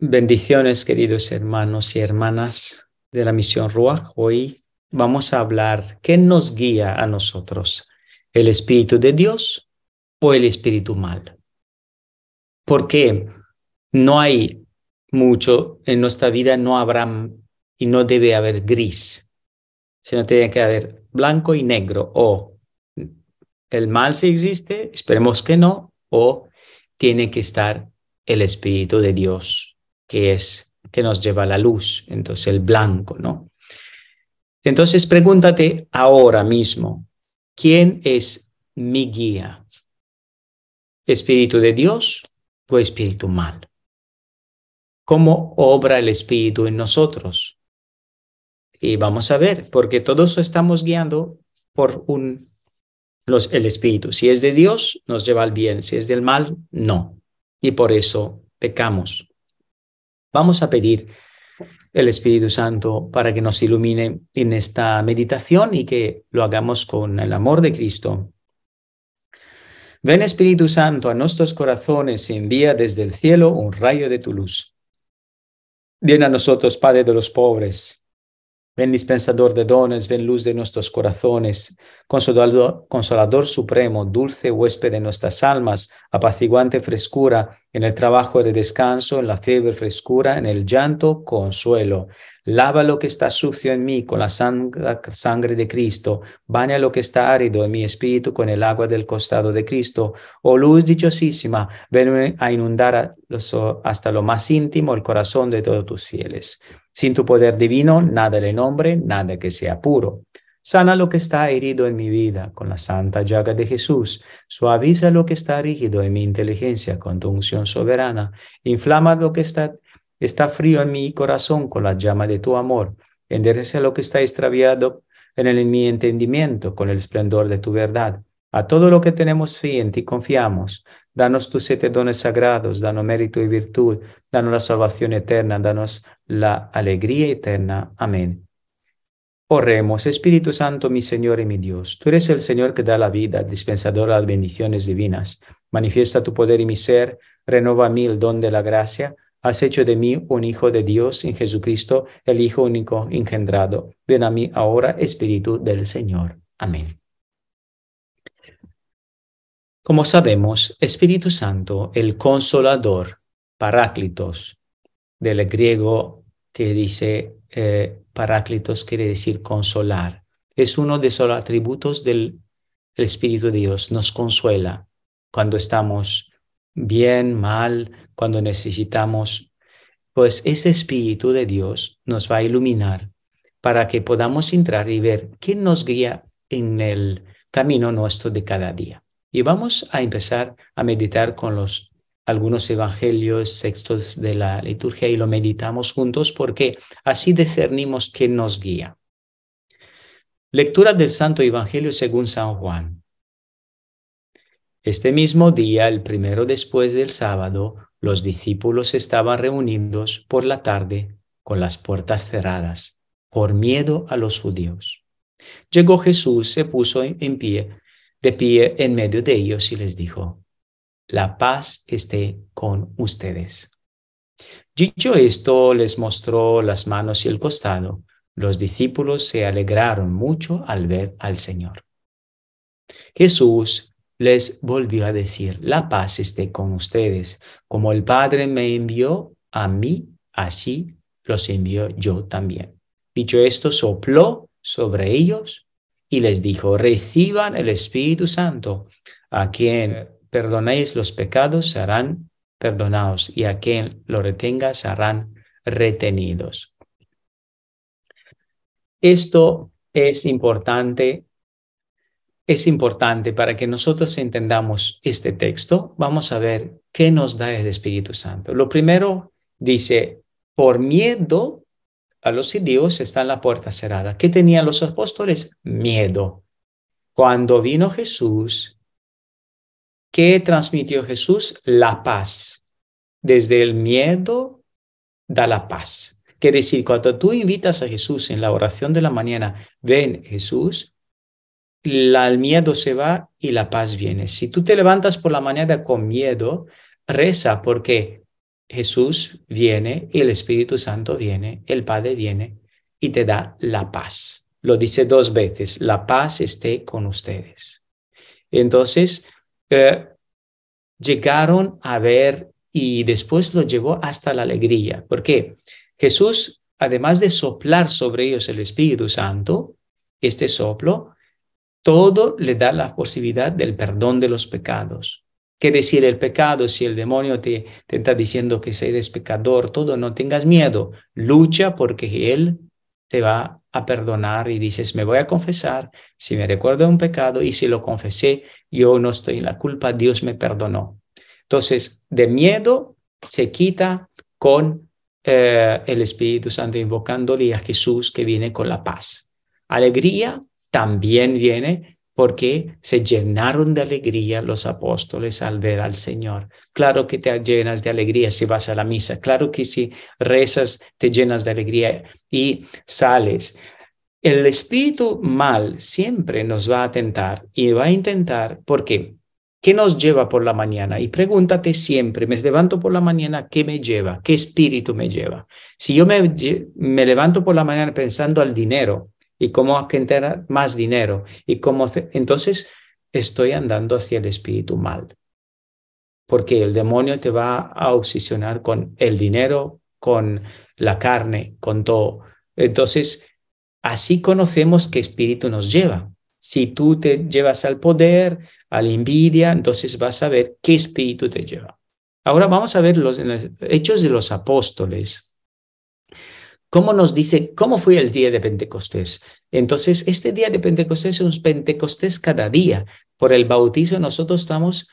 Bendiciones, queridos hermanos y hermanas de la Misión Ruach. Hoy vamos a hablar qué nos guía a nosotros, el Espíritu de Dios o el Espíritu mal. Porque no hay mucho en nuestra vida, no habrá y no debe haber gris, sino tiene que haber blanco y negro, o el mal si existe, esperemos que no, o tiene que estar el Espíritu de Dios, que nos lleva a la luz, entonces el blanco, ¿no? Entonces pregúntate ahora mismo, ¿quién es mi guía? ¿Espíritu de Dios o espíritu mal? ¿Cómo obra el Espíritu en nosotros? Y vamos a ver, porque todos estamos guiando por el Espíritu. Si es de Dios, nos lleva al bien. Si es del mal, no. Y por eso pecamos. Vamos a pedir el Espíritu Santo para que nos ilumine en esta meditación y que lo hagamos con el amor de Cristo. Ven, Espíritu Santo, a nuestros corazones y envía desde el cielo un rayo de tu luz. Ven a nosotros, Padre de los pobres. Ven, dispensador de dones, ven, luz de nuestros corazones, consolador supremo, dulce huésped de nuestras almas, apaciguante frescura, en el trabajo de descanso, en la fiebre frescura, en el llanto consuelo. Lava lo que está sucio en mí con la sangre de Cristo, baña lo que está árido en mi espíritu con el agua del costado de Cristo. Oh luz dichosísima, ven a inundar hasta lo más íntimo el corazón de todos tus fieles. Sin tu poder divino, nada le nombre, nada que sea puro. Sana lo que está herido en mi vida con la santa llaga de Jesús. Suaviza lo que está rígido en mi inteligencia con tu unción soberana. Inflama lo que está frío en mi corazón con la llama de tu amor. Endereza lo que está extraviado en mi entendimiento con el esplendor de tu verdad. A todo lo que tenemos fe en ti confiamos. Danos tus 7 dones sagrados, danos mérito y virtud, danos la salvación eterna, danos la alegría eterna. Amén. Oremos, Espíritu Santo, mi Señor y mi Dios. Tú eres el Señor que da la vida, dispensador de las bendiciones divinas. Manifiesta tu poder y mi ser, renueva a mí el don de la gracia. Has hecho de mí un hijo de Dios en Jesucristo, el Hijo único engendrado. Ven a mí ahora, Espíritu del Señor. Amén. Como sabemos, Espíritu Santo, el Consolador, Paráclitos, del griego que dice Paráclitos quiere decir consolar. Es uno de los atributos del Espíritu de Dios. Nos consuela cuando estamos bien, mal, cuando necesitamos. Pues ese Espíritu de Dios nos va a iluminar para que podamos entrar y ver quién nos guía en el camino nuestro de cada día. Y vamos a empezar a meditar con algunos evangelios, textos de la liturgia y lo meditamos juntos porque así discernimos quién nos guía. Lectura del Santo Evangelio según San Juan. Este mismo día, el primero después del sábado, los discípulos estaban reunidos por la tarde con las puertas cerradas, por miedo a los judíos. Llegó Jesús, se puso de pie en medio de ellos y les dijo: la paz esté con ustedes. Dicho esto, les mostró las manos y el costado. Los discípulos se alegraron mucho al ver al Señor. Jesús les volvió a decir: la paz esté con ustedes. Como el Padre me envió a mí, así los envío yo también. Dicho esto, sopló sobre ellos y les dijo: reciban el Espíritu Santo. A quien perdonéis los pecados serán perdonados, y a quien lo retenga serán retenidos. Esto es importante para que nosotros entendamos este texto. Vamos a ver qué nos da el Espíritu Santo. Lo primero dice: por miedo a los judíos está la puerta cerrada. ¿Qué tenían los apóstoles? Miedo. Cuando vino Jesús, ¿qué transmitió Jesús? La paz. Desde el miedo da la paz. Quiere decir, cuando tú invitas a Jesús en la oración de la mañana, ven Jesús, el miedo se va y la paz viene. Si tú te levantas por la mañana con miedo, reza, porque Jesús viene, el Espíritu Santo viene, el Padre viene y te da la paz. Lo dice 2 veces, la paz esté con ustedes. Entonces, llegaron a ver y después lo llevó hasta la alegría, porque Jesús, además de soplar sobre ellos el Espíritu Santo, este soplo, todo le da la posibilidad del perdón de los pecados. Quiere decir, el pecado, si el demonio te está diciendo que eres pecador, todo, no tengas miedo, lucha porque Él te va a perdonar y dices, me voy a confesar, si me recuerdo un pecado y si lo confesé, yo no estoy en la culpa, Dios me perdonó. Entonces, de miedo se quita con el Espíritu Santo invocándole a Jesús que viene con la paz. Alegría también viene porque se llenaron de alegría los apóstoles al ver al Señor. Claro que te llenas de alegría si vas a la misa, claro que si rezas te llenas de alegría y sales. El espíritu mal siempre nos va a tentar y va a intentar, ¿por qué? ¿Qué nos lleva por la mañana? Y pregúntate siempre, me levanto por la mañana, ¿qué me lleva? ¿Qué espíritu me lleva? Si yo me levanto por la mañana pensando al dinero y cómo tener más dinero, y cómo entonces estoy andando hacia el espíritu mal. Porque el demonio te va a obsesionar con el dinero, con la carne, con todo. Entonces, así conocemos qué espíritu nos lleva. Si tú te llevas al poder, a la envidia, entonces vas a ver qué espíritu te lleva. Ahora vamos a ver los hechos de los apóstoles. ¿Cómo nos dice cómo fue el día de Pentecostés? Entonces, este día de Pentecostés es un Pentecostés cada día. Por el bautizo nosotros estamos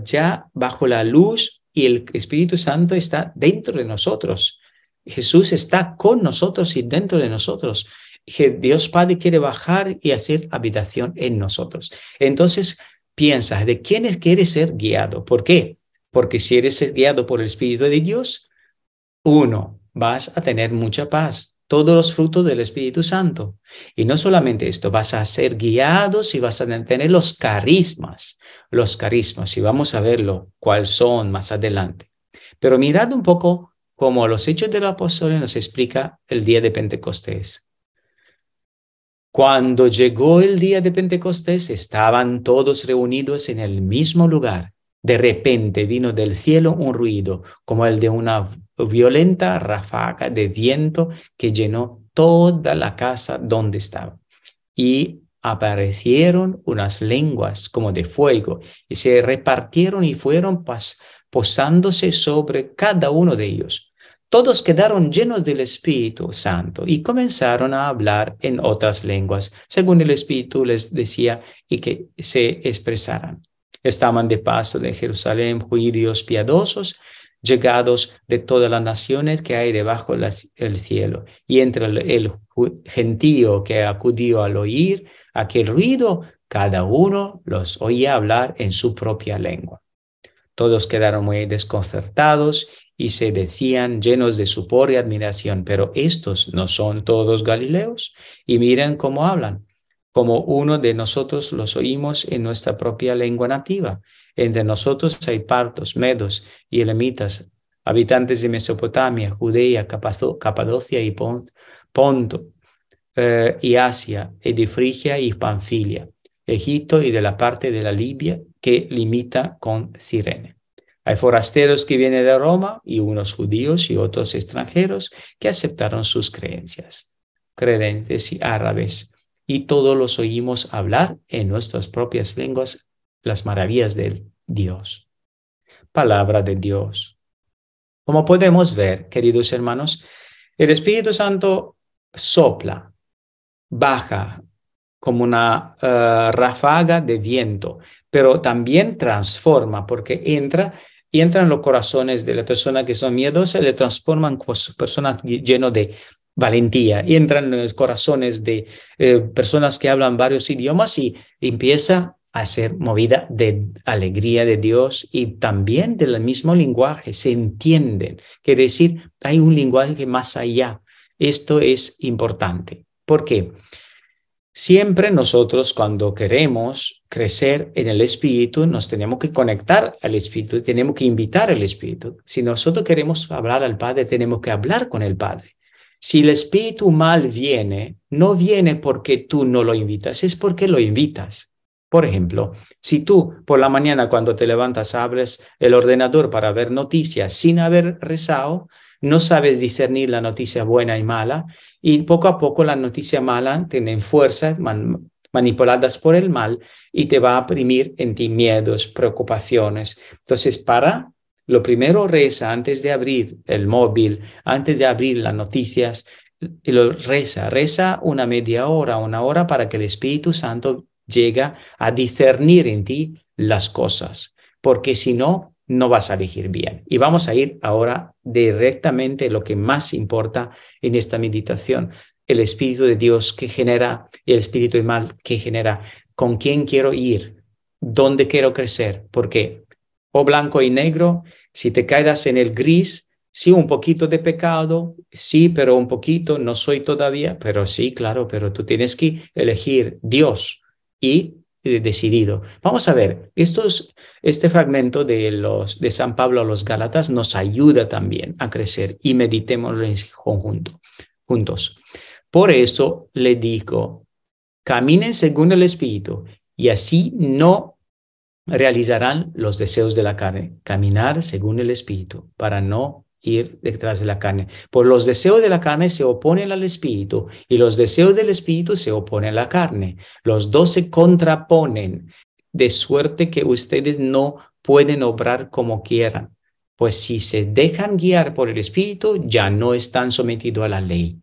ya bajo la luz y el Espíritu Santo está dentro de nosotros. Jesús está con nosotros y dentro de nosotros. Dios Padre quiere bajar y hacer habitación en nosotros. Entonces, piensa, ¿de quién quieres ser guiado? ¿Por qué? Porque si eres guiado por el Espíritu de Dios, uno, vas a tener mucha paz, todos los frutos del Espíritu Santo. Y no solamente esto, vas a ser guiados y vas a tener los carismas, y vamos a verlo, cuáles son más adelante. Pero mirad un poco cómo los Hechos de los Apóstoles nos explica el día de Pentecostés. Cuando llegó el día de Pentecostés, estaban todos reunidos en el mismo lugar. De repente vino del cielo un ruido, como el de una violenta ráfaga de viento que llenó toda la casa donde estaban. Y aparecieron unas lenguas como de fuego, y se repartieron y fueron posándose sobre cada uno de ellos. Todos quedaron llenos del Espíritu Santo y comenzaron a hablar en otras lenguas, según el Espíritu les decía y que se expresaran. Estaban de paso de Jerusalén judíos piadosos, llegados de todas las naciones que hay debajo del cielo. Y entre el gentío que acudió al oír aquel ruido, cada uno los oía hablar en su propia lengua. Todos quedaron muy desconcertados y se decían llenos de sopor y admiración, pero estos no son todos galileos, y miren cómo hablan, como uno de nosotros los oímos en nuestra propia lengua nativa. Entre nosotros hay partos, medos y elamitas, habitantes de Mesopotamia, Judea, Capadocia y Ponto, y Asia, y de Frigia y Panfilia, Egipto y de la parte de la Libia que limita con Cirene. Hay forasteros que vienen de Roma y unos judíos y otros extranjeros que aceptaron sus creencias, creyentes y árabes, y todos los oímos hablar en nuestras propias lenguas las maravillas de Dios. Palabra de Dios. Como podemos ver, queridos hermanos, el Espíritu Santo sopla, baja como una ráfaga de viento, pero también transforma porque entra en los corazones de las personas que son miedosas, le transforman en personas llenas de valentía, y entran en los corazones de personas que hablan varios idiomas y empieza a ser movida de alegría de Dios y también del mismo lenguaje, se entienden. Quiere decir, hay un lenguaje más allá. Esto es importante. ¿Por qué? Siempre nosotros cuando queremos crecer en el Espíritu, nos tenemos que conectar al Espíritu, tenemos que invitar al Espíritu. Si nosotros queremos hablar al Padre, tenemos que hablar con el Padre. Si el espíritu mal viene, no viene porque tú no lo invitas, es porque lo invitas. Por ejemplo, si tú por la mañana cuando te levantas abres el ordenador para ver noticias sin haber rezado, no sabes discernir la noticia buena y mala, y poco a poco la noticia mala tiene fuerza, manipuladas por el mal, y te va a imprimir en ti miedos, preocupaciones. Entonces, lo primero reza antes de abrir el móvil, antes de abrir las noticias, y reza una media hora, una hora para que el Espíritu Santo llegue a discernir en ti las cosas, porque si no, no vas a elegir bien. Y vamos a ir ahora directamente a lo que más importa en esta meditación, el Espíritu de Dios que genera y el Espíritu de mal que genera, con quién quiero ir, dónde quiero crecer, porque o blanco y negro, si te quedas en el gris, sí, un poquito de pecado, sí, pero un poquito, no soy todavía, pero sí, claro, pero tú tienes que elegir Dios y decidido. Vamos a ver, este fragmento de San Pablo a los Gálatas nos ayuda también a crecer y meditemos en conjunto, juntos. Por eso le digo, caminen según el Espíritu y así no realizarán los deseos de la carne, caminar según el Espíritu, para no ir detrás de la carne. Por los deseos de la carne se oponen al Espíritu y los deseos del Espíritu se oponen a la carne. Los dos se contraponen, de suerte que ustedes no pueden obrar como quieran. Pues si se dejan guiar por el Espíritu, ya no están sometidos a la ley.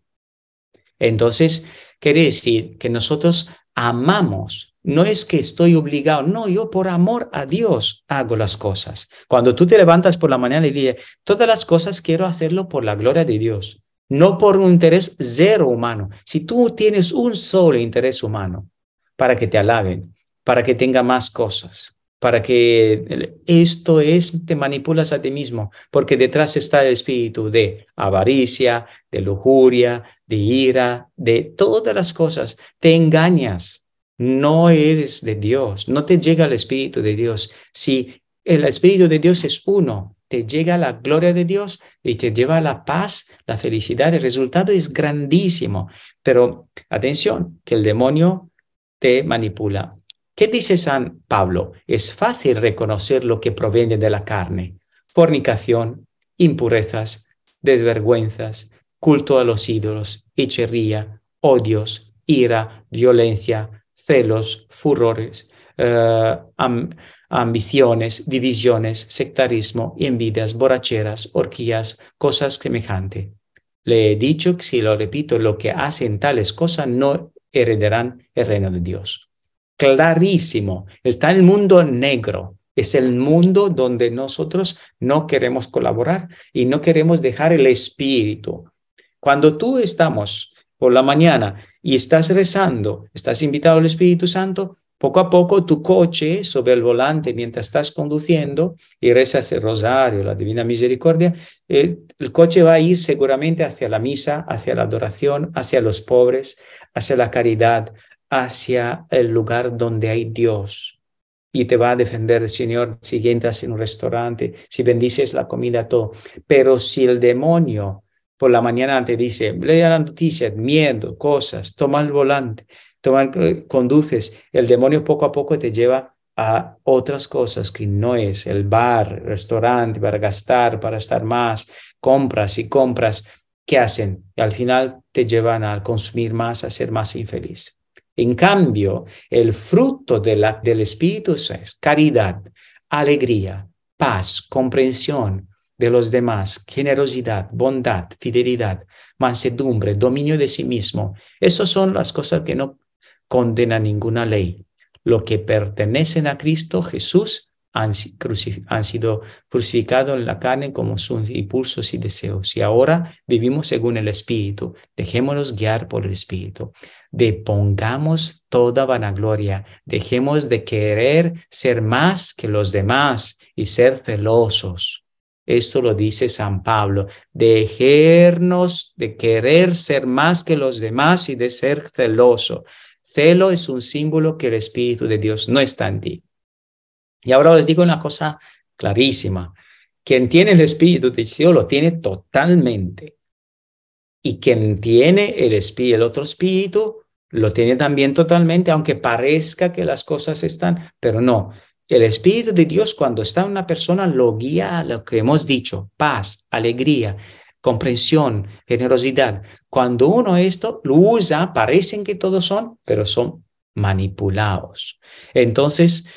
Entonces, quiere decir que nosotros amamos. No es que estoy obligado, no, yo por amor a Dios hago las cosas. Cuando tú te levantas por la mañana y dices, todas las cosas quiero hacerlo por la gloria de Dios, no por un interés cero humano. Si tú tienes un solo interés humano para que te alaben, para que tenga más cosas, para que te manipulas a ti mismo, porque detrás está el espíritu de avaricia, de lujuria, de ira, de todas las cosas. Te engañas, no eres de Dios, no te llega el Espíritu de Dios. Si el Espíritu de Dios es uno, te llega la gloria de Dios y te lleva la paz, la felicidad. El resultado es grandísimo. Pero atención, que el demonio te manipula. ¿Qué dice San Pablo? Es fácil reconocer lo que proviene de la carne: fornicación, impurezas, desvergüenzas, culto a los ídolos, hechicería, odios, ira, violencia, celos, furores, ambiciones, divisiones, sectarismo, envidias, borracheras, orgías, cosas semejantes. Le he dicho que si lo repito, lo que hacen tales cosas no heredarán el reino de Dios. Clarísimo, está el mundo negro. Es el mundo donde nosotros no queremos colaborar y no queremos dejar el espíritu. Cuando tú estamos por la mañana y estás rezando, estás invitado al Espíritu Santo, poco a poco tu coche sobre el volante mientras estás conduciendo y rezas el rosario, la Divina Misericordia, el coche va a ir seguramente hacia la misa, hacia la adoración, hacia los pobres, hacia la caridad, hacia el lugar donde hay Dios. Y te va a defender el Señor si entras en un restaurante, si bendices la comida, todo. Pero si el demonio por la mañana te dice, lee la noticia, miedo, cosas, toma el volante, conduces, el demonio poco a poco te lleva a otras cosas que no es el bar, el restaurante, para gastar, para estar más, compras y compras. ¿Qué hacen? Y al final te llevan a consumir más, a ser más infeliz. En cambio, el fruto del Espíritu es caridad, alegría, paz, comprensión de los demás, generosidad, bondad, fidelidad, mansedumbre, dominio de sí mismo. Esas son las cosas que no condenan ninguna ley. Lo que pertenecen a Cristo Jesús han sido crucificados en la carne como sus impulsos y deseos. Y ahora vivimos según el Espíritu. Dejémonos guiar por el Espíritu. Depongamos toda vanagloria. Dejemos de querer ser más que los demás y ser celosos. Esto lo dice San Pablo. Dejarnos de querer ser más que los demás y de ser celoso. Celo es un símbolo que el Espíritu de Dios no está en ti. Y ahora os digo una cosa clarísima. Quien tiene el Espíritu de Dios lo tiene totalmente. Y quien tiene el otro espíritu, lo tiene también totalmente, aunque parezca que las cosas están, pero no. El Espíritu de Dios, cuando está en una persona, lo guía a lo que hemos dicho: paz, alegría, comprensión, generosidad. Cuando uno esto lo usa, parecen que todos son, pero son manipulados. Entonces,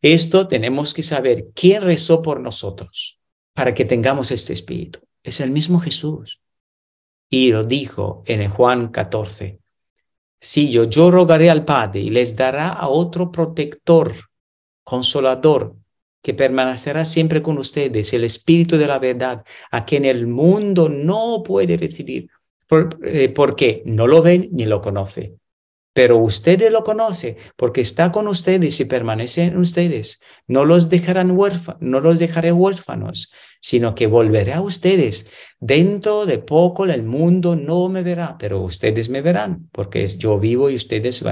esto tenemos que saber quién rezó por nosotros para que tengamos este espíritu. Es el mismo Jesús. Y lo dijo en el Juan 14. Sí, yo rogaré al Padre y les dará a otro protector, consolador, que permanecerá siempre con ustedes, el Espíritu de la verdad, a quien el mundo no puede recibir, porque no lo ven ni lo conoce. Pero ustedes lo conocen porque está con ustedes y permanece en ustedes. No los no los dejaré huérfanos, sino que volveré a ustedes. Dentro de poco el mundo no me verá, pero ustedes me verán, porque yo vivo y ustedes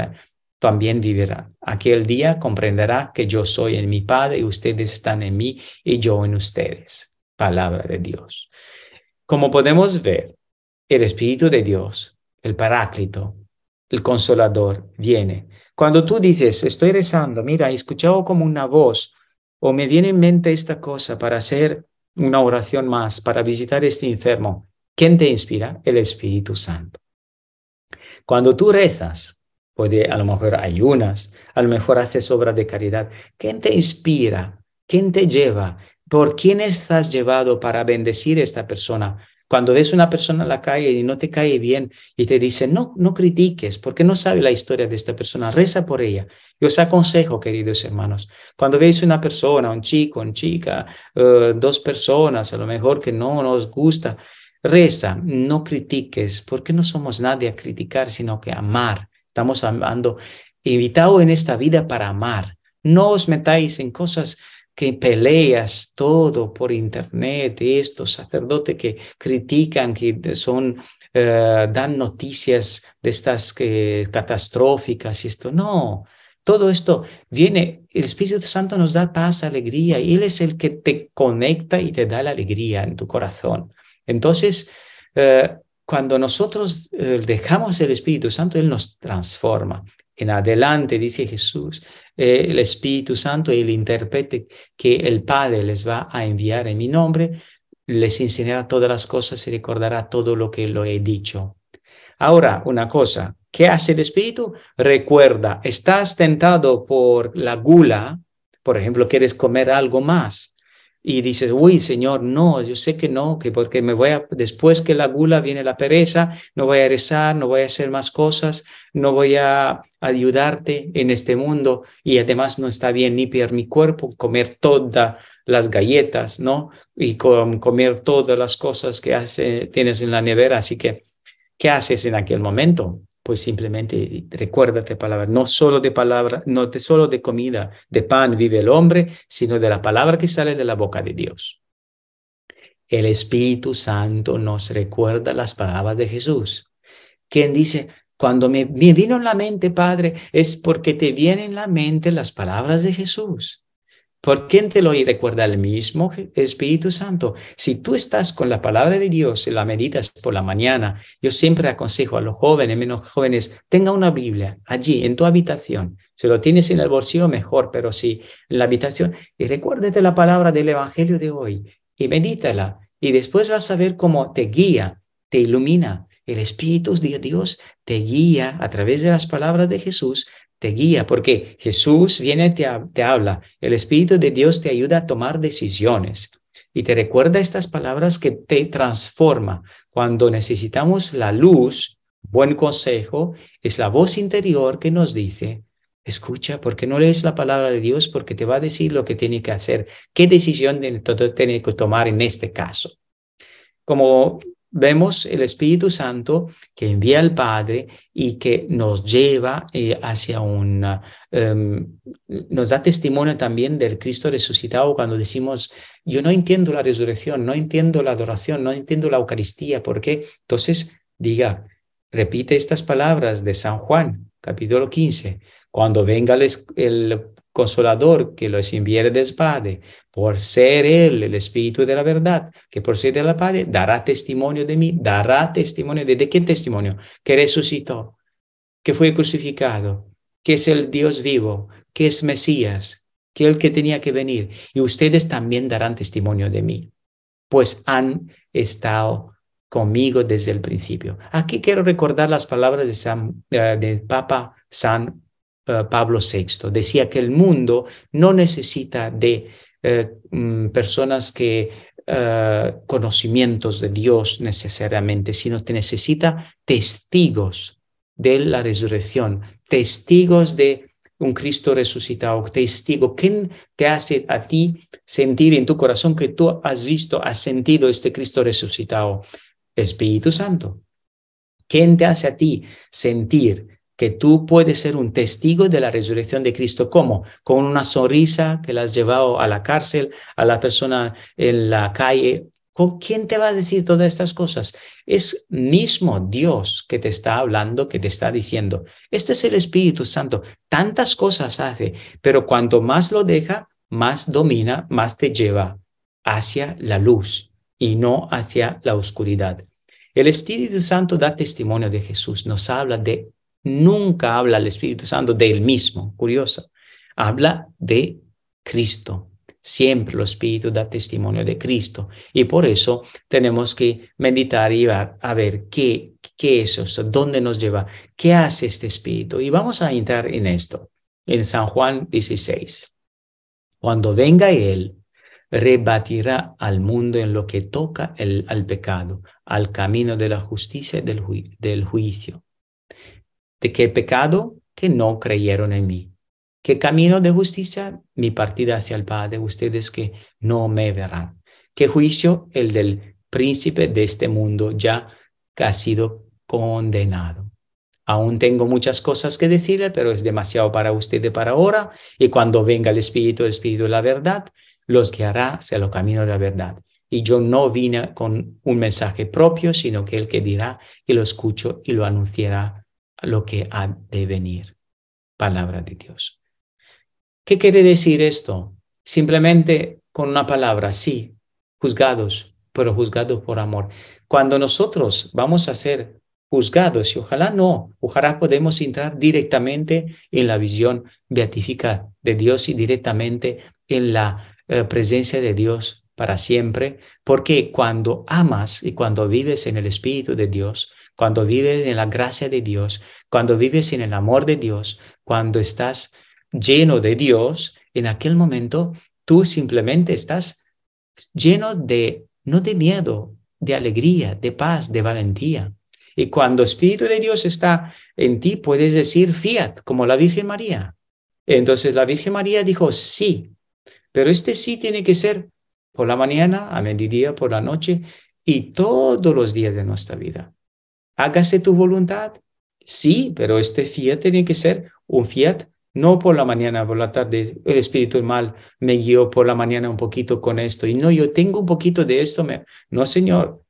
también vivirán. Aquel día comprenderá que yo soy en mi Padre y ustedes están en mí y yo en ustedes. Palabra de Dios. Como podemos ver, el Espíritu de Dios, el Paráclito, el Consolador, viene. Cuando tú dices, estoy rezando, mira, he escuchado como una voz, o me viene en mente esta cosa para hacer una oración más, para visitar este enfermo, ¿quién te inspira? El Espíritu Santo. Cuando tú rezas, a lo mejor ayunas, a lo mejor haces obras de caridad, ¿quién te inspira? ¿Quién te lleva? ¿Por quién estás llevado para bendecir a esta persona? Cuando ves una persona en la calle y no te cae bien y te dice, no, no critiques, porque no sabe la historia de esta persona, reza por ella. Yo os aconsejo, queridos hermanos, cuando veis una persona, un chico, una chica, dos personas, a lo mejor que no nos gusta, reza, no critiques, porque no somos nadie a criticar, sino que amar. Estamos amando, invitado en esta vida para amar. No os metáis en cosas que peleas todo por internet, estos sacerdotes que critican, que son, dan noticias de estas catastróficas y esto. No, todo esto viene, el Espíritu Santo nos da paz, alegría, y Él es el que te conecta y te da la alegría en tu corazón. Entonces, cuando nosotros dejamos el Espíritu Santo, Él nos transforma. En adelante, dice Jesús, el Espíritu Santo, el intérprete que el Padre les va a enviar en mi nombre, les enseñará todas las cosas y recordará todo lo que lo he dicho. Ahora, una cosa, ¿qué hace el Espíritu? Recuerda, estás tentado por la gula, por ejemplo, quieres comer algo más y dices, uy, Señor, no, yo sé que no, que porque después que la gula viene la pereza, no voy a rezar, no voy a hacer más cosas, no voy a ayudarte en este mundo y además no está bien ni para mi cuerpo comer todas las galletas, ¿no? Y comer todas las cosas que tienes en la nevera, así que ¿qué haces en aquel momento? Pues simplemente recuérdate palabra, no solo de palabra, no solo de comida, de pan vive el hombre, sino de la palabra que sale de la boca de Dios. El Espíritu Santo nos recuerda las palabras de Jesús. Quien dice, cuando me vino en la mente, Padre, es porque te vienen en la mente las palabras de Jesús. ¿Por quién te lo recuerda? El mismo Espíritu Santo. Si tú estás con la palabra de Dios y la meditas por la mañana, yo siempre aconsejo a los jóvenes, menos jóvenes, tenga una Biblia allí en tu habitación. Si lo tienes en el bolsillo, mejor, pero sí en la habitación. Y recuérdate la palabra del Evangelio de hoy y medítala. Y después vas a ver cómo te guía, te ilumina. El Espíritu de Dios te guía a través de las palabras de Jesús, te guía, porque Jesús viene y te habla. El Espíritu de Dios te ayuda a tomar decisiones y te recuerda estas palabras que te transforma. Cuando necesitamos la luz, buen consejo, es la voz interior que nos dice, escucha, ¿por qué no lees la palabra de Dios? Porque te va a decir lo que tiene que hacer, qué decisión tiene que tomar en este caso. Como vemos, el Espíritu Santo que envía al Padre y que nos lleva hacia nos da testimonio también del Cristo resucitado cuando decimos, yo no entiendo la resurrección, no entiendo la adoración, no entiendo la Eucaristía, ¿por qué? Entonces, repite estas palabras de San Juan. capítulo 15, cuando venga el Consolador que los enviare del Padre, por ser Él el Espíritu de la verdad, que procede del Padre, dará testimonio de mí, dará testimonio ¿de qué testimonio? Que resucitó, que fue crucificado, que es el Dios vivo, que es Mesías, que es el que tenía que venir. Y ustedes también darán testimonio de mí, pues han estado conmigo desde el principio. Aquí quiero recordar las palabras del Papa San Pablo VI. Decía que el mundo no necesita de personas que conocimientos de Dios necesariamente, sino que necesita testigos de la resurrección, testigos de un Cristo resucitado, testigo. ¿Quién te hace a ti sentir en tu corazón que tú has visto, has sentido este Cristo resucitado? Espíritu Santo. ¿Quién te hace a ti sentir que tú puedes ser un testigo de la resurrección de Cristo? ¿Cómo? Con una sonrisa que la has llevado a la cárcel, a la persona en la calle. ¿Con quién te va a decir todas estas cosas? Es mismo Dios que te está hablando, que te está diciendo. Este es el Espíritu Santo. Tantas cosas hace, pero cuanto más lo deja, más domina, más te lleva hacia la luz y no hacia la oscuridad. El Espíritu Santo da testimonio de Jesús, nos habla de, nunca habla el Espíritu Santo de él mismo, curioso, habla de Cristo. Siempre el Espíritu da testimonio de Cristo y por eso tenemos que meditar y a ver qué es eso, dónde nos lleva, qué hace este Espíritu. Y vamos a entrar en esto, en San Juan 16. Cuando venga Él, rebatirá al mundo en lo que toca al pecado, al camino de la justicia y del juicio. ¿De qué pecado? Que no creyeron en mí. ¿Qué camino de justicia? Mi partida hacia el Padre, ustedes que no me verán. ¿Qué juicio? El del príncipe de este mundo ya que ha sido condenado. Aún tengo muchas cosas que decirle, pero es demasiado para ustedes para ahora. Y cuando venga el Espíritu de la verdad, los guiará hacia el camino de la verdad. Y yo no vine con un mensaje propio, sino que el que dirá y lo escucho y lo anunciará lo que ha de venir. Palabra de Dios. ¿Qué quiere decir esto? Simplemente con una palabra, sí, juzgados, pero juzgados por amor. Cuando nosotros vamos a ser juzgados, y ojalá podemos entrar directamente en la visión beatífica de Dios y directamente en la presencia de Dios para siempre, porque cuando amas y cuando vives en el Espíritu de Dios, cuando vives en la gracia de Dios, cuando vives en el amor de Dios, cuando estás lleno de Dios, en aquel momento tú simplemente estás lleno de, no de miedo, de alegría, de paz, de valentía. Y cuando el Espíritu de Dios está en ti, puedes decir fiat, como la Virgen María. Entonces la Virgen María dijo sí, pero este sí tiene que ser por la mañana, a mediodía, por la noche y todos los días de nuestra vida. Hágase tu voluntad. Sí, pero este fiat tiene que ser un fiat no por la mañana, por la tarde. El espíritu mal me guió por la mañana un poquito con esto. Y no, yo tengo un poquito de esto. No, Señor,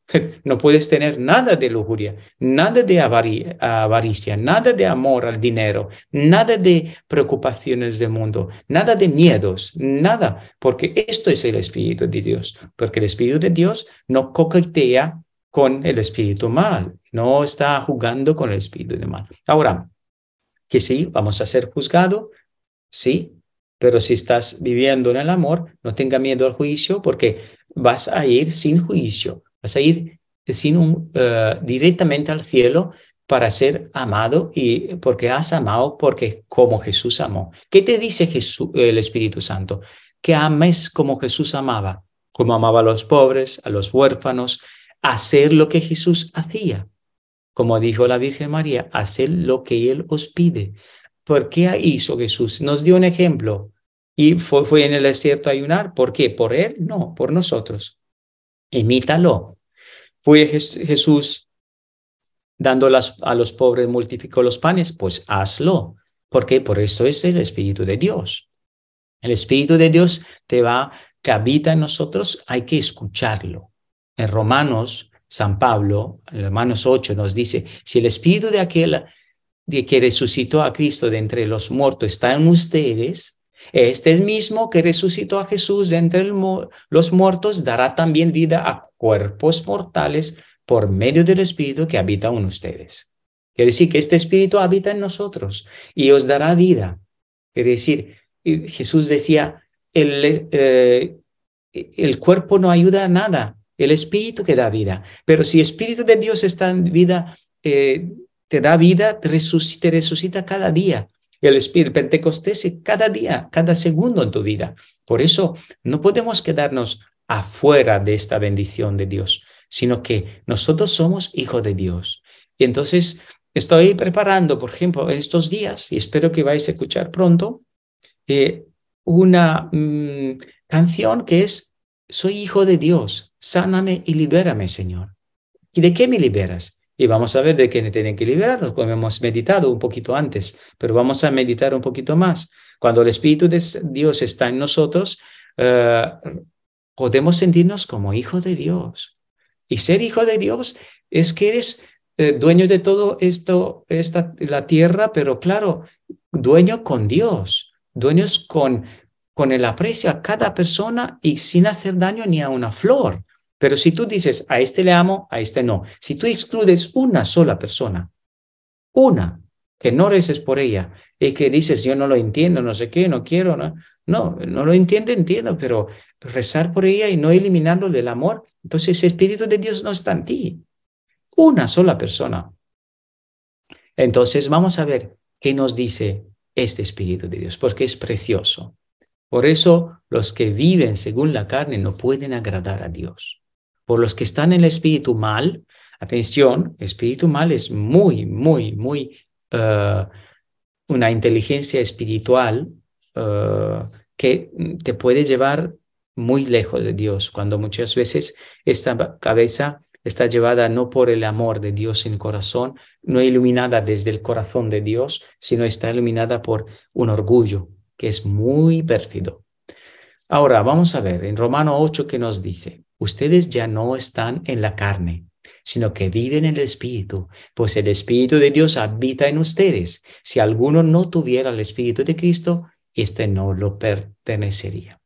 no puedes tener nada de lujuria, nada de avaricia, nada de amor al dinero, nada de preocupaciones del mundo, nada de miedos, nada, porque esto es el Espíritu de Dios. Porque el Espíritu de Dios no coquetea con el espíritu mal, no está jugando con el espíritu de mal. Ahora, que sí, vamos a ser juzgados, sí, pero si estás viviendo en el amor, no tenga miedo al juicio porque vas a ir sin juicio, vas a ir directamente al cielo para ser amado y porque has amado, porque como Jesús amó. ¿Qué te dice el Espíritu Santo? Que ames como Jesús amaba, como amaba a los pobres, a los huérfanos, hacer lo que Jesús hacía. Como dijo la Virgen María, hacer lo que Él os pide. ¿Por qué hizo Jesús? Nos dio un ejemplo y fue en el desierto a ayunar. ¿Por qué? ¿Por Él? No, por nosotros. Imítalo. ¿Fue Jesús dando a los pobres, multiplicó los panes? Pues hazlo. ¿Por qué? Por eso es el Espíritu de Dios. El Espíritu de Dios que habita en nosotros, hay que escucharlo. En Romanos, San Pablo, en Romanos 8 nos dice, si el espíritu de aquel de que resucitó a Cristo de entre los muertos está en ustedes, este mismo que resucitó a Jesús de entre los muertos dará también vida a cuerpos mortales por medio del Espíritu que habita en ustedes. Quiere decir que este Espíritu habita en nosotros y os dará vida. Quiere decir, Jesús decía, el cuerpo no ayuda a nada, el Espíritu que da vida. Pero si el Espíritu de Dios está en vida, te da vida, te resucita cada día. El Espíritu Pentecostés es cada día, cada segundo en tu vida. Por eso no podemos quedarnos afuera de esta bendición de Dios, sino que nosotros somos hijos de Dios. Y entonces estoy preparando, por ejemplo, en estos días, y espero que vais a escuchar pronto, una canción que es: soy hijo de Dios, sáname y libérame, Señor. ¿Y de qué me liberas? Y vamos a ver de qué me tienen que liberarnos, como hemos meditado un poquito antes, pero vamos a meditar un poquito más. Cuando el Espíritu de Dios está en nosotros, podemos sentirnos como hijos de Dios. Y ser hijo de Dios es que eres dueño de todo esto, la tierra, pero claro, dueño con Dios, dueños con el aprecio a cada persona y sin hacer daño ni a una flor. Pero si tú dices, a este le amo, a este no. Si tú excludes una sola persona, una, que no reces por ella y que dices, yo no lo entiendo, no sé qué, no quiero, no lo entiendo, pero rezar por ella y no eliminarlo del amor, entonces el Espíritu de Dios no está en ti. Una sola persona. Entonces vamos a ver qué nos dice este Espíritu de Dios, porque es precioso. Por eso los que viven según la carne no pueden agradar a Dios. Por los que están en el espíritu mal, atención, espíritu mal es muy una inteligencia espiritual que te puede llevar muy lejos de Dios, cuando muchas veces esta cabeza está llevada no por el amor de Dios en el corazón, no iluminada desde el corazón de Dios, sino está iluminada por un orgullo que es muy pérfido. Ahora, vamos a ver en Romano 8 que nos dice: ustedes ya no están en la carne, sino que viven en el Espíritu, pues el Espíritu de Dios habita en ustedes. Si alguno no tuviera el Espíritu de Cristo, este no lo pertenecería.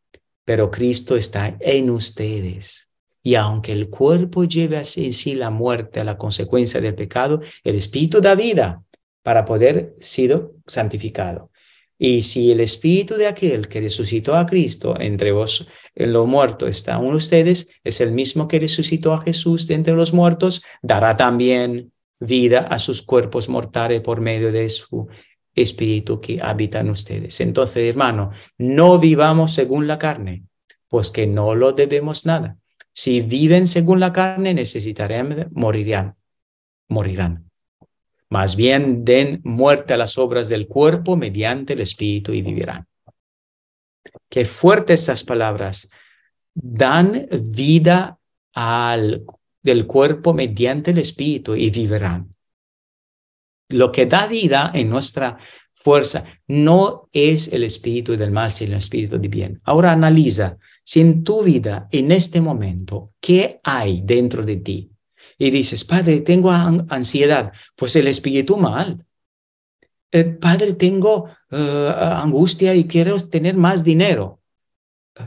Pero Cristo está en ustedes. Y aunque el cuerpo lleve en sí la muerte a la consecuencia del pecado, el Espíritu da vida para poder ser santificado. Y si el Espíritu de aquel que resucitó a Cristo entre vos en lo muerto está en ustedes, es el mismo que resucitó a Jesús de entre los muertos, dará también vida a sus cuerpos mortales por medio de su Espíritu que habita en ustedes. Entonces, hermano, no vivamos según la carne, pues que no lo debemos nada. Si viven según la carne, necesitarán, morirán. Más bien den muerte a las obras del cuerpo mediante el Espíritu y vivirán. Qué fuertes estas palabras. Dan vida del cuerpo mediante el Espíritu y vivirán. Lo que da vida en nuestra fuerza no es el espíritu del mal, sino el espíritu de bien. Ahora analiza si en tu vida, en este momento, ¿qué hay dentro de ti? Y dices, Padre, tengo ansiedad, pues el espíritu mal. Padre, tengo angustia y quiero tener más dinero.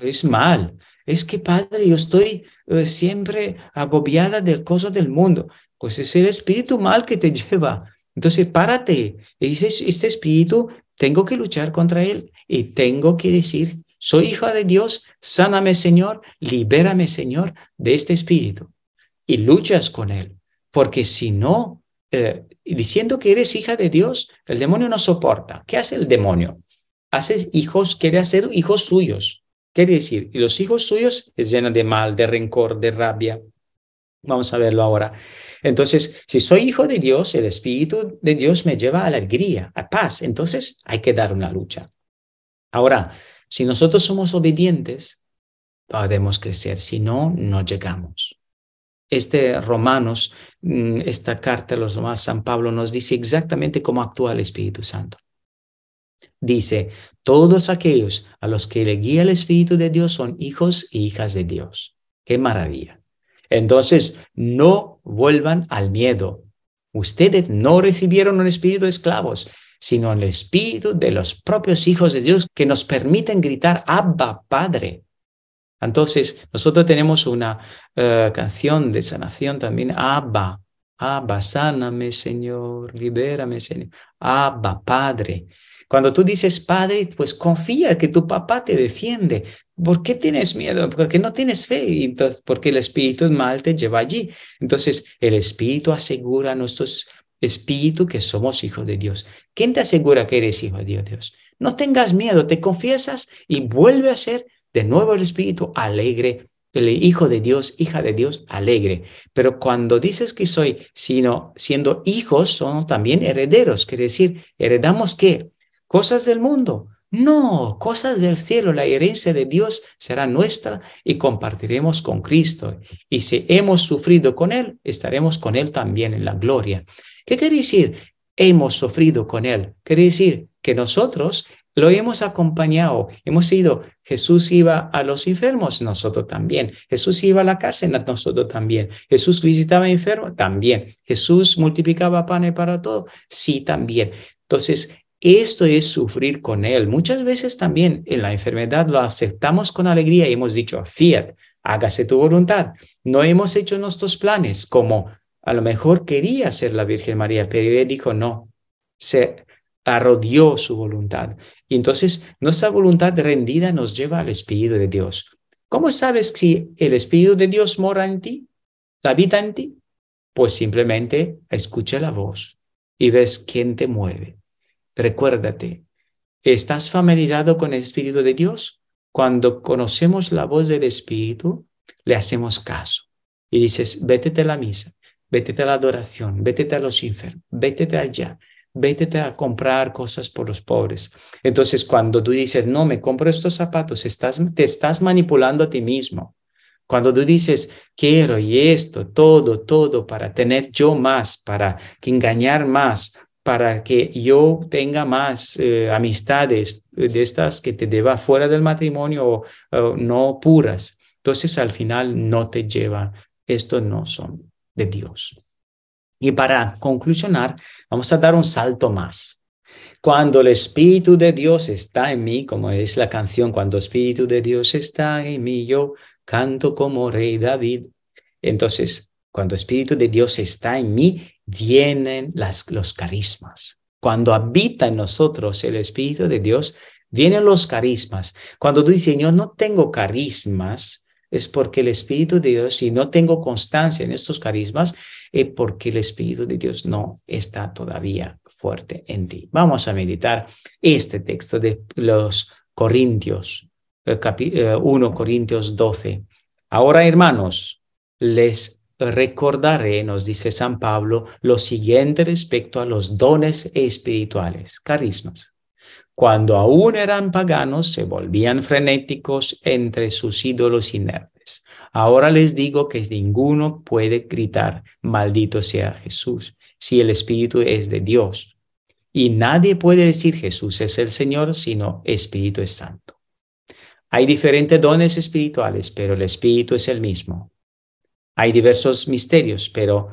Es mal. Es que, Padre, yo estoy siempre agobiada de cosas del mundo. Pues es el espíritu mal que te lleva. Entonces, párate y dices, este espíritu, tengo que luchar contra él y tengo que decir, soy hija de Dios, sáname, Señor, libérame, Señor, de este espíritu. Y luchas con él, porque si no, diciendo que eres hija de Dios, el demonio no soporta. ¿Qué hace el demonio? Quiere hacer hijos suyos. Quiere decir, y los hijos suyos es lleno de mal, de rencor, de rabia. Vamos a verlo ahora. Entonces, si soy hijo de Dios, el Espíritu de Dios me lleva a la alegría, a paz. Entonces, hay que dar una lucha. Ahora, si nosotros somos obedientes, podemos crecer. Si no, no llegamos. Romanos, esta carta a los Romanos, San Pablo nos dice exactamente cómo actúa el Espíritu Santo. Dice, todos aquellos a los que le guía el Espíritu de Dios son hijos e hijas de Dios. ¡Qué maravilla! Entonces, no vuelvan al miedo. Ustedes no recibieron un espíritu de esclavos, sino el espíritu de los propios hijos de Dios que nos permiten gritar, Abba, Padre. Entonces, nosotros tenemos una canción de sanación también, Abba, Abba, sáname, Señor, libérame, Señor. Abba, Padre. Cuando tú dices Padre, pues confía que tu papá te defiende. ¿Por qué tienes miedo? Porque no tienes fe, entonces, porque el espíritu mal te lleva allí. Entonces, el espíritu asegura a nuestros espíritu que somos hijos de Dios. ¿Quién te asegura que eres hijo de Dios? No tengas miedo, te confiesas y vuelve a ser de nuevo el espíritu alegre, el hijo de Dios, hija de Dios, alegre. Pero cuando dices que soy, sino siendo hijos, son también herederos. Quiere decir, ¿heredamos qué? ¿Cosas del mundo? No, cosas del cielo. La herencia de Dios será nuestra y compartiremos con Cristo. Y si hemos sufrido con Él, estaremos con Él también en la gloria. ¿Qué quiere decir? Hemos sufrido con Él. Quiere decir que nosotros lo hemos acompañado, hemos ido. Jesús iba a los enfermos, nosotros también. Jesús iba a la cárcel, nosotros también. Jesús visitaba enfermos, también. Jesús multiplicaba panes para todo, sí, también. Entonces, esto es sufrir con Él. Muchas veces también en la enfermedad lo aceptamos con alegría y hemos dicho, fiat, hágase tu voluntad. No hemos hecho nuestros planes como a lo mejor quería ser la Virgen María, pero ella dijo no, se arrodilló su voluntad. Y entonces nuestra voluntad rendida nos lleva al Espíritu de Dios. ¿Cómo sabes si el Espíritu de Dios mora en ti, habita en ti? Pues simplemente escucha la voz y ves quién te mueve. Recuérdate, ¿estás familiarizado con el Espíritu de Dios? Cuando conocemos la voz del Espíritu, le hacemos caso. Y dices, vete a la misa, vete a la adoración, vete a los enfermos, vete allá, vete a comprar cosas por los pobres. Entonces, cuando tú dices, no, me compro estos zapatos, te estás manipulando a ti mismo. Cuando tú dices, quiero y esto, todo para tener yo más, para que engañar más, para que yo tenga más amistades de estas que te deba fuera del matrimonio o no puras. Entonces al final no te lleva, estos no son de Dios. Y para conclusionar, vamos a dar un salto más. Cuando el Espíritu de Dios está en mí, como es la canción, cuando el Espíritu de Dios está en mí, yo canto como Rey David. Entonces, cuando el Espíritu de Dios está en mí, vienen los carismas. Cuando habita en nosotros el Espíritu de Dios, vienen los carismas. Cuando tú dices, yo no tengo carismas, es porque el Espíritu de Dios, si no tengo constancia en estos carismas, es porque el Espíritu de Dios no está todavía fuerte en ti. Vamos a meditar este texto de los Corintios, 1 Corintios 12. Ahora, hermanos, les recordaré, nos dice San Pablo, lo siguiente respecto a los dones espirituales, carismas. Cuando aún eran paganos, se volvían frenéticos entre sus ídolos inertes. Ahora les digo que ninguno puede gritar, maldito sea Jesús, si el Espíritu es de Dios. Y nadie puede decir Jesús es el Señor, sino Espíritu es Santo. Hay diferentes dones espirituales, pero el Espíritu es el mismo. Hay diversos ministerios, pero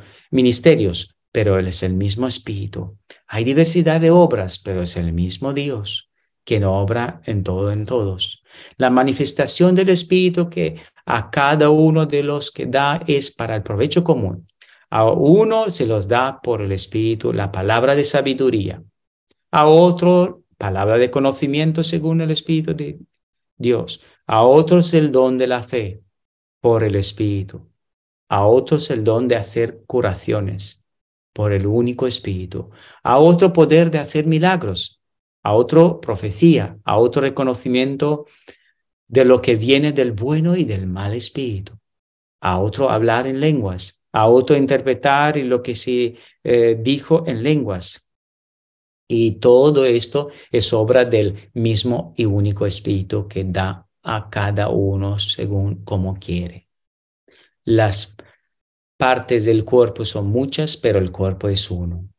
Él es el mismo Espíritu. Hay diversidad de obras, pero es el mismo Dios, quien obra en todo, en todos. La manifestación del Espíritu que a cada uno de los que da es para el provecho común. A uno se los da por el Espíritu la palabra de sabiduría, a otro palabra de conocimiento según el Espíritu de Dios, a otros el don de la fe por el Espíritu, a otros el don de hacer curaciones por el único Espíritu, a otro poder de hacer milagros, a otro profecía, a otro reconocimiento de lo que viene del bueno y del mal espíritu, a otro hablar en lenguas, a otro interpretar lo que se dijo en lenguas. Y todo esto es obra del mismo y único Espíritu que da a cada uno según como quiere. Las partes del cuerpo son muchas, pero el cuerpo es uno.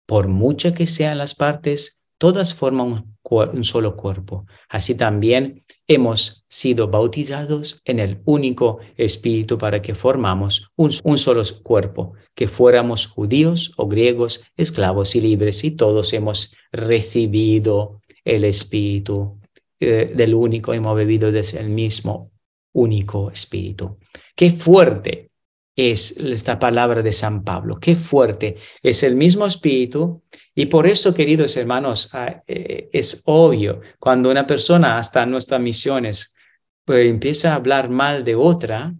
Por muchas que sean las partes, todas forman un un solo cuerpo. Así también hemos sido bautizados en el único Espíritu para que formamos un solo cuerpo, que fuéramos judíos o griegos, esclavos y libres, y todos hemos recibido el Espíritu del único, hemos bebido desde el mismo único Espíritu. Qué fuerte es esta palabra de San Pablo, qué fuerte. Es el mismo Espíritu y por eso, queridos hermanos, es obvio cuando una persona hasta en nuestras misiones pues, empieza a hablar mal de otra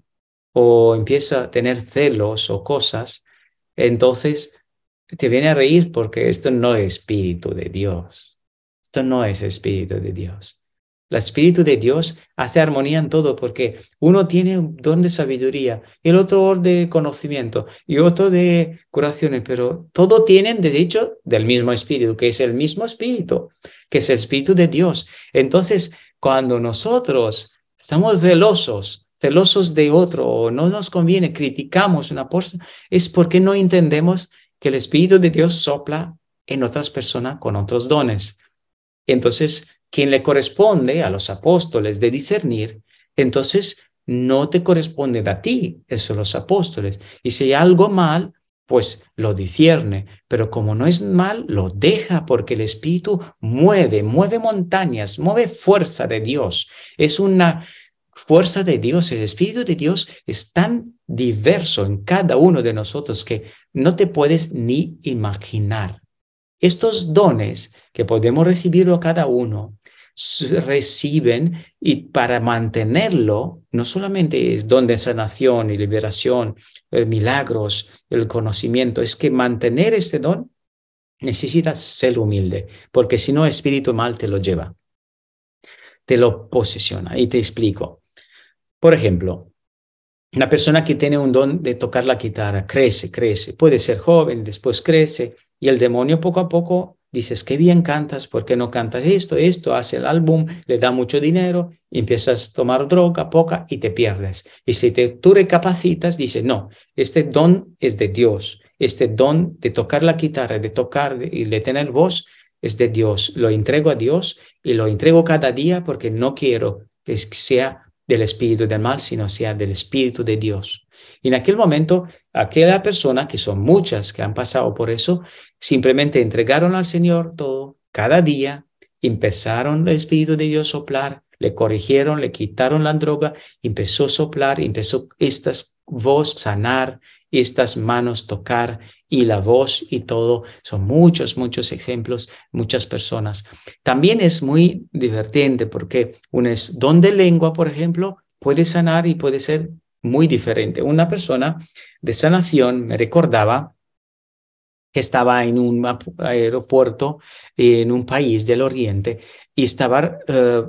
o empieza a tener celos o cosas, entonces te viene a reír porque esto no es Espíritu de Dios. Esto no es Espíritu de Dios. El Espíritu de Dios hace armonía en todo porque uno tiene un don de sabiduría, el otro de conocimiento y otro de curaciones, pero todo tienen, de hecho, del mismo Espíritu, que es el mismo Espíritu, que es el Espíritu de Dios. Entonces, cuando nosotros estamos celosos de otro o no nos conviene, criticamos una persona, es porque no entendemos que el Espíritu de Dios sopla en otras personas con otros dones. Entonces, quien le corresponde a los apóstoles de discernir, entonces no te corresponde a ti, eso los apóstoles. Y si hay algo mal, pues lo discierne, pero como no es mal, lo deja porque el Espíritu mueve montañas, mueve fuerza de Dios. Es una fuerza de Dios, el Espíritu de Dios es tan diverso en cada uno de nosotros que no te puedes ni imaginar. Estos dones que podemos recibirlo cada uno, reciben y para mantenerlo, no solamente es don de sanación y liberación, milagros, el conocimiento, es que mantener este don necesitas ser humilde, porque si no, espíritu mal te lo lleva, te lo posesiona. Y te explico. Por ejemplo, una persona que tiene un don de tocar la guitarra crece, puede ser joven, después crece y el demonio poco a poco dices, qué bien cantas, ¿por qué no cantas esto? Hace el álbum, le da mucho dinero, y empiezas a tomar droga, poca y te pierdes. Y si tú recapacitas, dices, no, este don es de Dios, este don de tocar la guitarra, de tocar y de tener voz es de Dios. Lo entrego a Dios y lo entrego cada día porque no quiero que sea del espíritu del mal, sino sea del espíritu de Dios. Y en aquel momento, aquella persona, que son muchas que han pasado por eso, simplemente entregaron al Señor todo, cada día, empezaron el espíritu de Dios a soplar, le corrigieron, le quitaron la droga, empezó a soplar, empezó estas voz sanar, estas manos tocar y la voz y todo. Son muchos ejemplos, muchas personas. También es muy divertente porque un don de lengua, por ejemplo, puede sanar y puede ser muy diferente. Una persona de sanación me recordaba que estaba en un aeropuerto en un país del Oriente y estaba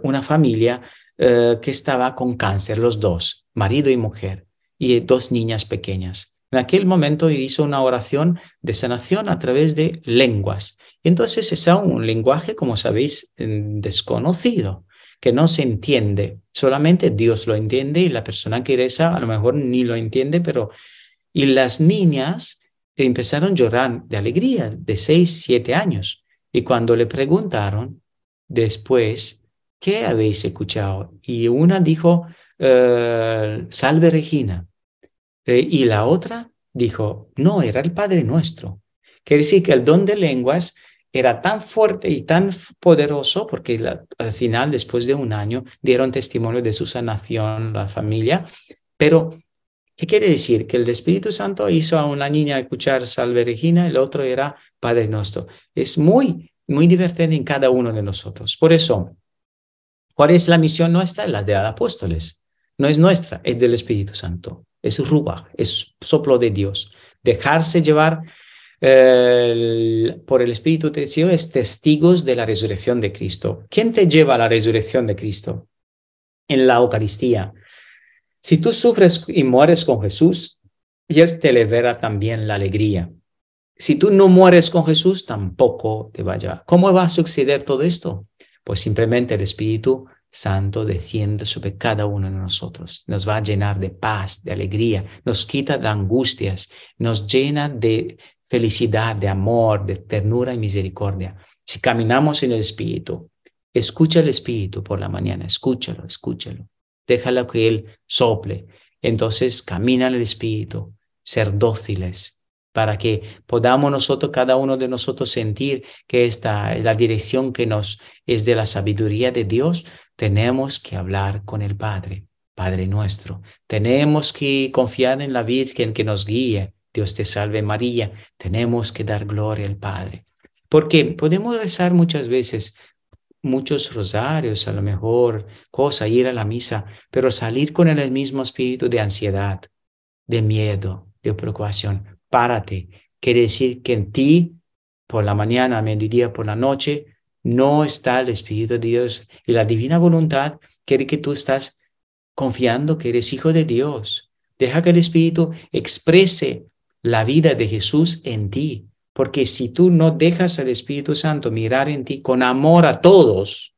una familia que estaba con cáncer, los dos, marido y mujer, y dos niñas pequeñas. En aquel momento hizo una oración de sanación a través de lenguas. Entonces es un lenguaje, como sabéis, desconocido, que no se entiende. Solamente Dios lo entiende y la persona que reza a lo mejor ni lo entiende, pero... Y las niñas empezaron a llorar de alegría, de 6, 7 años. Y cuando le preguntaron después, ¿qué habéis escuchado? Y una dijo, Salve Regina. Y la otra dijo, no, era el Padre Nuestro. Quiere decir que el don de lenguas era tan fuerte y tan poderoso, porque al final, después de un año, dieron testimonio de su sanación, la familia. Pero, ¿qué quiere decir? Que el Espíritu Santo hizo a una niña escuchar Salve Regina, el otro era Padre Nuestro. Es muy divertido en cada uno de nosotros. Por eso, ¿cuál es la misión nuestra? La de apóstoles. No es nuestra, es del Espíritu Santo. Es Ruach, es soplo de Dios. Dejarse llevar por el Espíritu de Dios es testigos de la resurrección de Cristo. ¿Quién te lleva a la resurrección de Cristo? En la Eucaristía. Si tú sufres y mueres con Jesús, Él te libera también la alegría. Si tú no mueres con Jesús, tampoco te va a llevar. ¿Cómo va a suceder todo esto? Pues simplemente el Espíritu Santo desciende sobre cada uno de nosotros. Nos va a llenar de paz, de alegría, nos quita de angustias, nos llena de felicidad, de amor, de ternura y misericordia. Si caminamos en el Espíritu, Escucha al Espíritu por la mañana, escúchalo, escúchalo. Déjalo que Él sople. Entonces camina en el Espíritu, ser dóciles, para que podamos nosotros, cada uno de nosotros, sentir que esta es la dirección que nos es de la sabiduría de Dios. Tenemos que hablar con el Padre, Padre nuestro. Tenemos que confiar en la Virgen que nos guíe. Dios te salve María. Tenemos que dar gloria al Padre. Porque podemos rezar muchas veces muchos rosarios, a lo mejor, ir a la misa, pero salir con el mismo espíritu de ansiedad, de miedo, de preocupación. Párate. Quiere decir que en ti, por la mañana, a mediodía, por la noche, no está el Espíritu de Dios. Y la divina voluntad quiere que tú estás confiando que eres hijo de Dios. Deja que el Espíritu exprese la vida de Jesús en ti. Porque si tú no dejas al Espíritu Santo mirar en ti con amor a todos,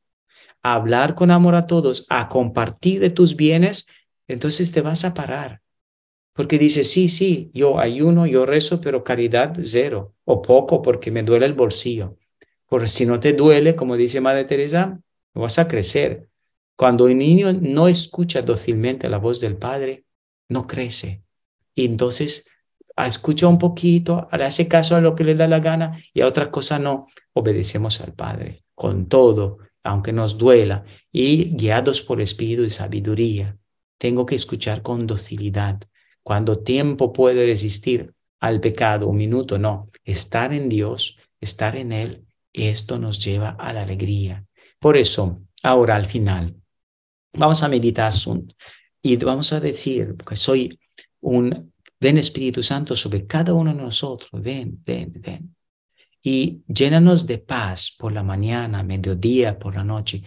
a hablar con amor a todos, a compartir de tus bienes, entonces te vas a parar. Porque dices, sí, yo ayuno, yo rezo, pero caridad cero o poco porque me duele el bolsillo. Porque si no te duele, como dice Madre Teresa, no vas a crecer. Cuando un niño no escucha dócilmente la voz del Padre, no crece. Y entonces escucha un poquito, le hace caso a lo que le da la gana y a otras cosas no. Obedecemos al Padre con todo, aunque nos duela, y guiados por espíritu de sabiduría. Tengo que escuchar con docilidad. ¿Cuánto tiempo puede resistir al pecado? Un minuto, no. Estar en Dios, estar en Él, esto nos lleva a la alegría. Por eso, ahora al final, vamos a meditar y vamos a decir, porque ven Espíritu Santo sobre cada uno de nosotros, ven. Y llénanos de paz por la mañana, mediodía, por la noche.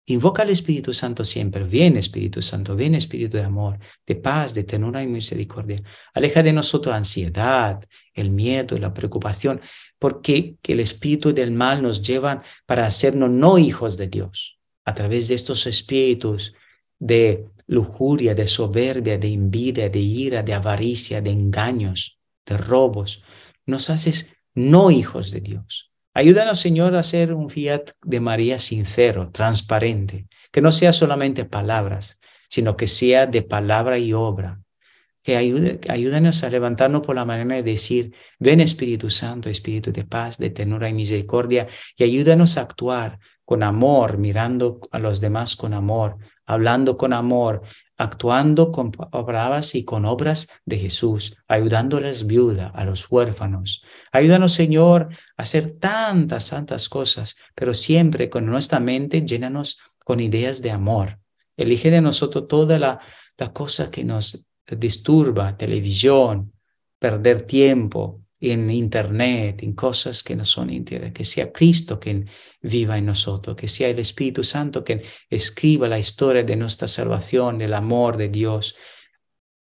Invoca al Espíritu Santo siempre. Ven Espíritu Santo, ven Espíritu de amor, de paz, de ternura y misericordia. Aleja de nosotros la ansiedad, el miedo, la preocupación, porque el espíritu del mal nos lleva para hacernos no hijos de Dios. A través de estos espíritus de lujuria, de soberbia, de envidia, de ira, de avaricia, de engaños, de robos, nos haces no hijos de Dios. Ayúdanos, Señor, a ser un fiat de María sincero, transparente, que no sea solamente palabras, sino que sea de palabra y obra. Que ayúdanos a levantarnos por la mañana y decir, ven Espíritu Santo, Espíritu de paz, de ternura y misericordia, y ayúdanos a actuar con amor, mirando a los demás con amor, hablando con amor, actuando con palabras y con obras de Jesús, ayudando a las viudas, a los huérfanos. Ayúdanos, Señor, a hacer tantas cosas, pero siempre con nuestra mente llénanos con ideas de amor. Elige de nosotros toda la cosa que nos disturba, televisión, perder tiempo en internet, en cosas que no son íntegras, que sea Cristo quien viva en nosotros, que sea el Espíritu Santo quien escriba la historia de nuestra salvación, del amor de Dios.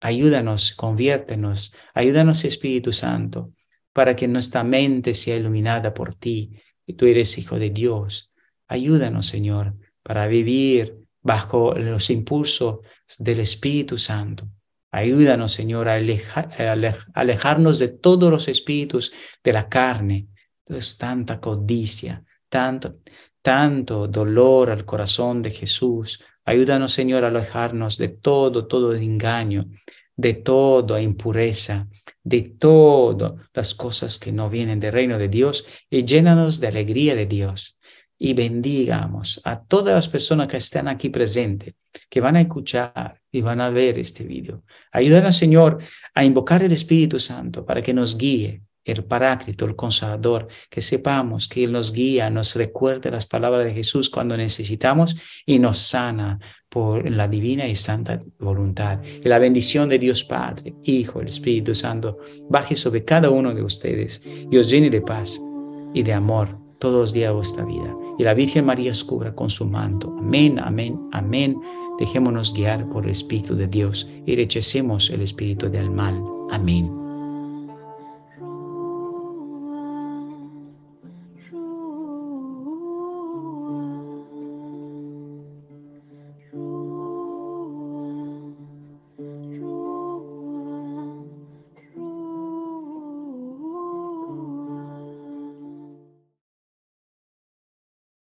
Ayúdanos, conviértenos, ayúdanos Espíritu Santo, para que nuestra mente sea iluminada por ti, y tú eres Hijo de Dios. Ayúdanos, Señor, para vivir bajo los impulsos del Espíritu Santo. Ayúdanos, Señor, a alejarnos de todos los espíritus de la carne. Entonces, tanta codicia, tanto dolor al corazón de Jesús. Ayúdanos, Señor, a alejarnos de todo engaño, de toda impureza, de todas las cosas que no vienen del reino de Dios, y llénanos de alegría de Dios. Y bendigamos a todas las personas que están aquí presentes, que van a escuchar y van a ver este video. Ayúdanos, Señor, a invocar el Espíritu Santo para que nos guíe, el Paráclito, el Consolador, que sepamos que Él nos guía, nos recuerde las palabras de Jesús cuando necesitamos y nos sana por la divina y santa voluntad. Y la bendición de Dios Padre, Hijo, el Espíritu Santo, baje sobre cada uno de ustedes y os llene de paz y de amor todos los días de vuestra vida. Y la Virgen María os cubra con su manto. Amén, amén, amén. Dejémonos guiar por el Espíritu de Dios y rechacemos el espíritu del mal. Amén.